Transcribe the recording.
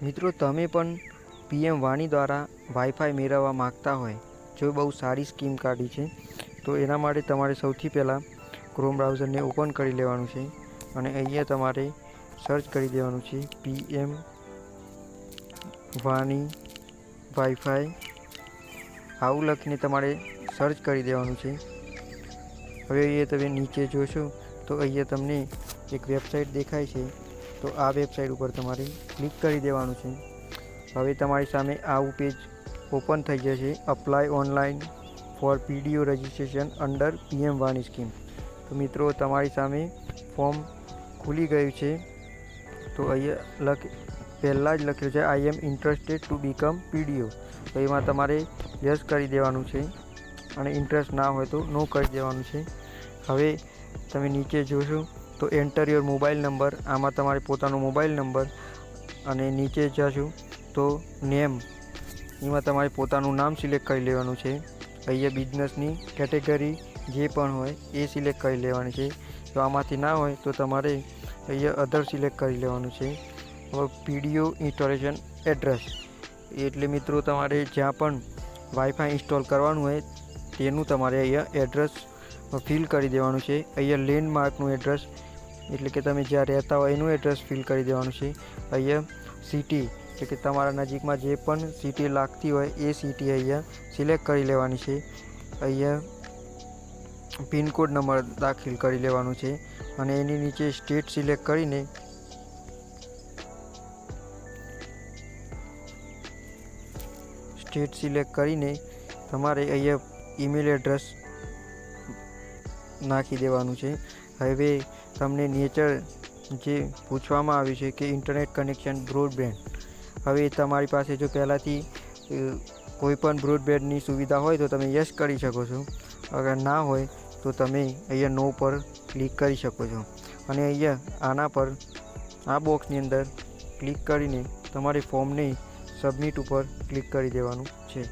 મિત્રો, તમે પણ પીએમ વાણી દ્વારા વાઈફાઈ મેળવવા માગતા હોય, જો બહુ સારી સ્કીમ કાઢી છે, તો એના માટે તમારે સૌથી પહેલાં ક્રોમ બ્રાઉઝરને ઓપન કરી લેવાનું છે અને અહીંયા તમારે સર્ચ કરી દેવાનું છે પીએમ વાણી વાઈફાઈ. આવું લખીને તમારે સર્ચ કરી દેવાનું છે. હવે અહીંયા તમે નીચે જોશો તો અહીંયા તમને એક વેબસાઇટ દેખાય છે, તો આ વેબસાઇટ ઉપર તમારે ક્લિક કરી દેવાનું છે. હવે તમારી સામે આવું પેજ ઓપન થઈ જશે. Apply online for PDO registration under PM વાણી સ્કીમ. તો મિત્રો, તમારી સામે ફોર્મ ખુલી ગયું છે. તો અહીંયા પહેલાં જ લખ્યું છે આઈ એમ ઇન્ટરેસ્ટેડ ટુ બીકમ પીડીઓ. તો એમાં તમારે યસ કરી દેવાનું છે અને ઇન્ટરેસ્ટ ના હોય તો નો કરી દેવાનું છે. હવે તમે નીચે જોશો તો એન્ટર યોર મોબાઈલ નંબર. આમાં તમારે પોતાનો મોબાઈલ નંબર અને નીચે જશો તો નેમ, એમાં તમારે પોતાનું નામ સિલેક્ટ કરી લેવાનું છે. અહીંયા બિઝનેસની કેટેગરી જે પણ હોય એ સિલેક્ટ કરી લેવાની છે. તો આમાંથી ના હોય તો તમારે અહીંયા અધર સિલેક્ટ કરી લેવાનું છે. હવે પીડીઓ ઇન્સ્ટોલેશન એડ્રેસ, એટલે મિત્રો તમારે જ્યાં પણ વાઈફાઈ ઇન્સ્ટોલ કરવાનું હોય તેનું તમારે અહીંયા એડ્રેસ ફિલ કરી દેવાનું છે. અહીંયા લેન્ડમાર્કનું એડ્રેસ, એટલે કે તમે જ્યાં રહેતા હોય એનું એડ્રેસ ફિલ કરી દેવાનું છે. અહીંયા સિટી, એટલે કે તમારા નજીકમાં જે પણ સિટી લાગતી હોય એ સિટી અહીંયા સિલેક્ટ કરી લેવાની છે. અહીંયા પિનકોડ નંબર દાખલ કરી લેવાનું છે અને એની નીચે સ્ટેટ સિલેક્ટ કરીને તમારે અહીંયા ઈમેલ એડ્રેસ નાખી દેવાનું છે. હવે તમને નેચર જે પૂછવામાં આવ્યું છે કે ઇન્ટરનેટ કનેક્શન બ્રોડબેન્ડ. હવે તમારી પાસે જો પહેલાંથી કોઈ પણ બ્રોડબેન્ડની સુવિધા હોય તો તમે યસ કરી શકો છો. અગર ના હોય તો તમે અહીંયા નો પર ક્લિક કરી શકો છો અને અહીંયા આના પર આ બોક્સની અંદર ક્લિક કરીને તમારે ફોર્મને સબમિટ ઉપર ક્લિક કરી દેવાનું છે.